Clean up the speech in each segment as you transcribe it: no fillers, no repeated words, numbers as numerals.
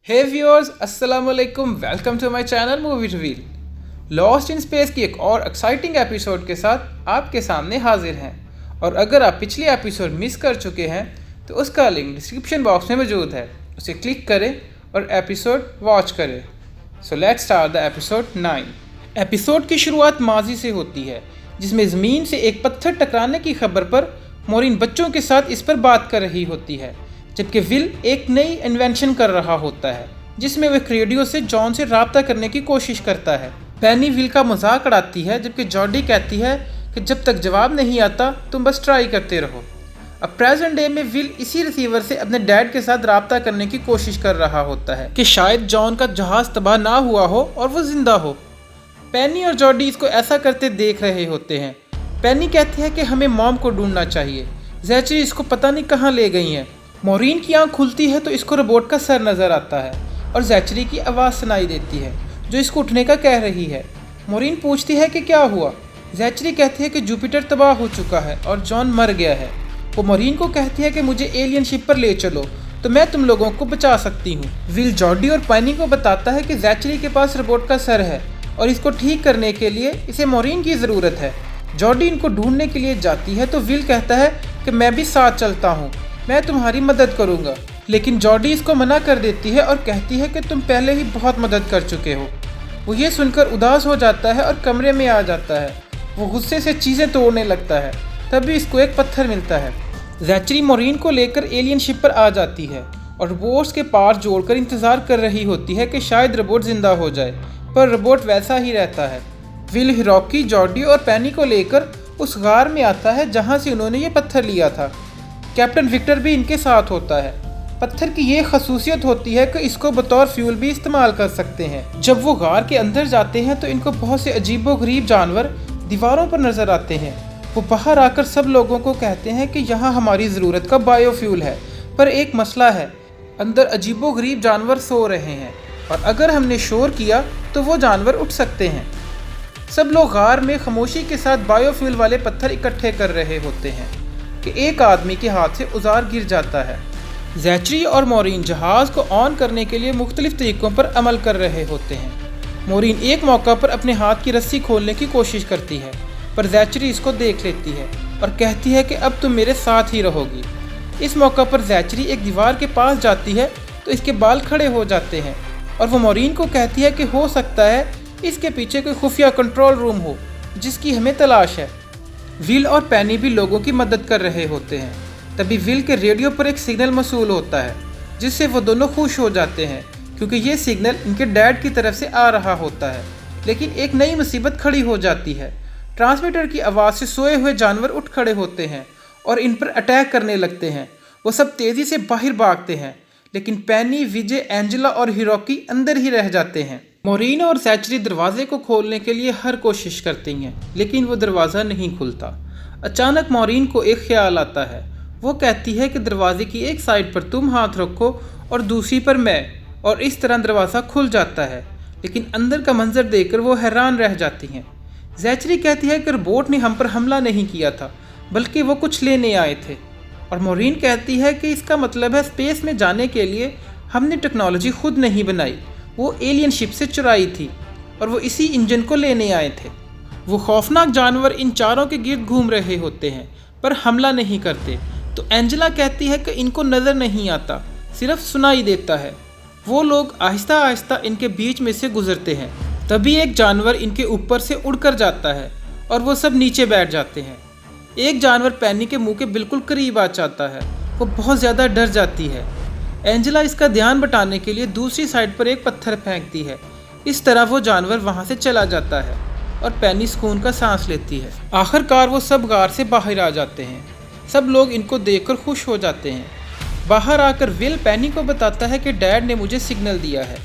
हे viewers, अस्सलाम वालेकुम, welcome to my channel movie reveal. Lost in space की एक और एक्साइटिंग एपिसोड के साथ आपके सामने हाजिर हैं। और अगर आप पिछली एपिसोड मिस कर चुके हैं तो उसका लिंक डिस्क्रिप्शन बॉक्स में मौजूद है, उसे क्लिक करें और एपिसोड वॉच करें। So let's start the episode 9। Episode की शुरुआत माजी से होती है, जिसमें ज़मीन से एक पत्थर टकराने की खबर पर मॉरीन बच्चों के साथ इस पर बात कर रही होती है, जबकि विल एक नई इन्वेंशन कर रहा होता है जिसमें वह रेडियो से जॉन से रब्ता करने की कोशिश करता है। पेनी विल का मजाक उड़ाती है, जबकि जॉडी कहती है कि जब तक जवाब नहीं आता तुम बस ट्राई करते रहो। अब प्रेजेंट डे में विल इसी रिसीवर से अपने डैड के साथ रब्ता करने की कोशिश कर रहा होता है कि शायद जॉन का जहाज़ तबाह ना हुआ हो और वो जिंदा हो। पेनी और जॉडी इसको ऐसा करते देख रहे होते हैं। पेनी कहती है कि हमें मॉम को ढूंढना चाहिए, ज़ैचरी इसको पता नहीं कहाँ ले गई हैं। मॉरीन की आंख खुलती है तो इसको रोबोट का सर नज़र आता है और ज़ैचरी की आवाज़ सुनाई देती है जो इसको उठने का कह रही है। मॉरीन पूछती है कि क्या हुआ। ज़ैचरी कहती है कि जुपिटर तबाह हो चुका है और जॉन मर गया है। वो मॉरीन को कहती है कि मुझे एलियन शिप पर ले चलो तो मैं तुम लोगों को बचा सकती हूँ। विल जॉडी और पेनी को बताता है कि ज़ैचरी के पास रोबोट का सर है और इसको ठीक करने के लिए इसे मॉरीन की ज़रूरत है। जॉडी इनको ढूंढने के लिए जाती है तो विल कहता है कि मैं भी साथ चलता हूँ, मैं तुम्हारी मदद करूँगा। लेकिन जॉडी इसको मना कर देती है और कहती है कि तुम पहले ही बहुत मदद कर चुके हो। वो ये सुनकर उदास हो जाता है और कमरे में आ जाता है। वो गुस्से से चीज़ें तोड़ने लगता है, तभी इसको एक पत्थर मिलता है। ज़ैचरी मॉरीन को लेकर एलियन शिप पर आ जाती है और रोबोट्स के पार्ट जोड़कर इंतज़ार कर रही होती है कि शायद रोबोट ज़िंदा हो जाए, पर रोबोट वैसा ही रहता है। विल हिरोकी, जॉडी और पेनी को लेकर उस गार में आता है जहाँ से उन्होंने ये पत्थर लिया था। कैप्टन विक्टर भी इनके साथ होता है। पत्थर की ये खसूसियत होती है कि इसको बतौर फ्यूल भी इस्तेमाल कर सकते हैं। जब वो गार के अंदर जाते हैं तो इनको बहुत से अजीबोगरीब जानवर दीवारों पर नजर आते हैं। वो बाहर आकर सब लोगों को कहते हैं कि यहाँ हमारी ज़रूरत का बायोफ्यूल है, पर एक मसला है, अंदर अजीबोगरीब जानवर सो रहे हैं और अगर हमने शोर किया तो वो जानवर उठ सकते हैं। सब लोग गार में खामोशी के साथ बायोफ्यूल वाले पत्थर इकट्ठे कर रहे होते हैं कि एक आदमी के हाथ से औजार गिर जाता है। ज़ैचरी और मॉरीन जहाज़ को ऑन करने के लिए मुख्तलिफ तरीक़ों पर अमल कर रहे होते हैं। मॉरीन एक मौका पर अपने हाथ की रस्सी खोलने की कोशिश करती है, पर ज़ैचरी इसको देख लेती है और कहती है कि अब तुम मेरे साथ ही रहोगी। इस मौका पर ज़ैचरी एक दीवार के पास जाती है तो इसके बाल खड़े हो जाते हैं और वो मॉरीन को कहती है कि हो सकता है इसके पीछे कोई खुफिया कंट्रोल रूम हो जिसकी हमें तलाश है। विल और पेनी भी लोगों की मदद कर रहे होते हैं। तभी विल के रेडियो पर एक सिग्नल मौसूल होता है जिससे वो दोनों खुश हो जाते हैं क्योंकि ये सिग्नल इनके डैड की तरफ से आ रहा होता है। लेकिन एक नई मुसीबत खड़ी हो जाती है। ट्रांसमीटर की आवाज़ से सोए हुए जानवर उठ खड़े होते हैं और इन पर अटैक करने लगते हैं। वो सब तेज़ी से बाहर भागते हैं, लेकिन पेनी, विजय, एंजेला और हिरोकी अंदर ही रह जाते हैं। मॉरीन और ज़ैचरी दरवाजे को खोलने के लिए हर कोशिश करती हैं, लेकिन वो दरवाज़ा नहीं खुलता। अचानक मॉरीन को एक ख्याल आता है। वो कहती है कि दरवाजे की एक साइड पर तुम हाथ रखो और दूसरी पर मैं, और इस तरह दरवाज़ा खुल जाता है। लेकिन अंदर का मंजर देखकर वो हैरान रह जाती हैं। ज़ैचरी कहती है कि रोबोट ने हम पर हमला नहीं किया था, बल्कि वो कुछ लेने आए थे। और मॉरीन कहती है कि इसका मतलब है स्पेस में जाने के लिए हमने टेक्नोलॉजी खुद नहीं बनाई, वो एलियन शिप से चुराई थी और वो इसी इंजन को लेने आए थे। वो खौफनाक जानवर इन चारों के गिर्द घूम रहे होते हैं पर हमला नहीं करते। तो एंजेला कहती है कि इनको नज़र नहीं आता, सिर्फ सुनाई देता है। वो लोग आहिस्ता आहिस्ता इनके बीच में से गुजरते हैं। तभी एक जानवर इनके ऊपर से उड़कर जाता है और वो सब नीचे बैठ जाते हैं। एक जानवर पेनी के मुंह के बिल्कुल करीब आ जाता है। वो बहुत ज़्यादा डर जाती है। एंजेला इसका ध्यान बटाने के लिए दूसरी साइड पर एक पत्थर फेंकती है। इस तरह वो जानवर वहाँ से चला जाता है और पेनी सुकून का सांस लेती है। आखिरकार वो सब गार से बाहर आ जाते हैं। सब लोग इनको देखकर खुश हो जाते हैं। बाहर आकर विल पेनी को बताता है कि डैड ने मुझे सिग्नल दिया है।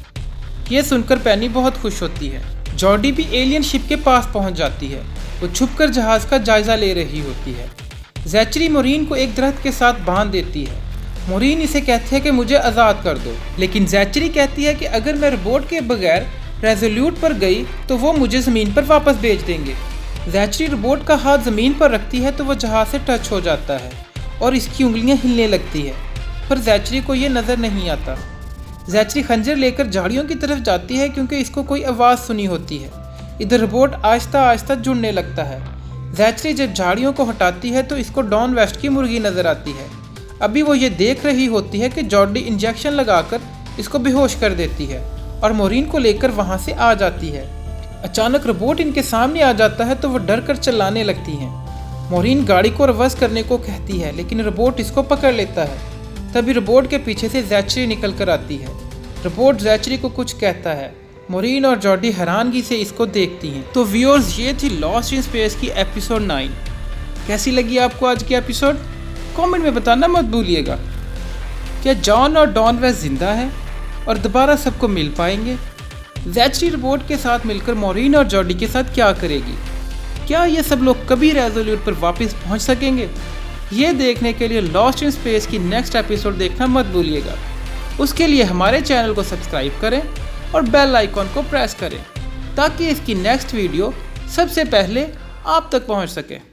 ये सुनकर पेनी बहुत खुश होती है। जॉडी भी एलियन शिप के पास पहुंच जाती है। वो छुपकर जहाज़ का जायज़ा ले रही होती है। ज़ैचरी मॉरीन को एक दरख्त के साथ बांध देती है। मॉरीन इसे कहती है कि मुझे आज़ाद कर दो, लेकिन ज़ैचरी कहती है कि अगर मैं रोबोट के बगैर रेजोल्यूट पर गई तो वो मुझे ज़मीन पर वापस भेज देंगे। ज़ैचरी रोबोट का हाथ ज़मीन पर रखती है तो वह जहाज़ से टच हो जाता है और इसकी उंगलियां हिलने लगती है, पर ज़ैचरी को ये नज़र नहीं आता। ज़ैचरी खंजर लेकर झाड़ियों की तरफ जाती है क्योंकि इसको कोई आवाज़ सुनी होती है। इधर रोबोट आहिस्ता आहिस्ता जुड़ने लगता है। ज़ैचरी जब झाड़ियों को हटाती है तो इसको डॉन वेस्ट की मुर्गी नज़र आती है। अभी वो ये देख रही होती है कि जॉर्डी इंजेक्शन लगाकर इसको बेहोश कर देती है और मोरीन को लेकर वहाँ से आ जाती है। अचानक रोबोट इनके सामने आ जाता है तो वो डर कर चिल्लाने लगती हैं। मोरीन गाड़ी को रिवर्स करने को कहती है लेकिन रोबोट इसको पकड़ लेता है। तभी रोबोट के पीछे से ज़ैचरी निकल कर आती है। रोबोट ज़ैचरी को कुछ कहता है। मोरीन और जॉर्डी हैरानगी से इसको देखती हैं। तो व्यूअर्स, ये थी लॉस्ट इन स्पेस की एपिसोड 9। कैसी लगी आपको आज की एपिसोड? कमेंट में बताना मत भूलिएगा। क्या जॉन और डॉन वेस्ट जिंदा है और दोबारा सबको मिल पाएंगे? ज़ैचरी रोबोट के साथ मिलकर मोरीन और जॉर्डी के साथ क्या करेगी? क्या ये सब लोग कभी रेजोल्यूट पर वापस पहुंच सकेंगे? ये देखने के लिए लॉस्ट इन स्पेस की नेक्स्ट एपिसोड देखना मत भूलिएगा। उसके लिए हमारे चैनल को सब्सक्राइब करें और बेल आइकॉन को प्रेस करें ताकि इसकी नेक्स्ट वीडियो सबसे पहले आप तक पहुंच सके।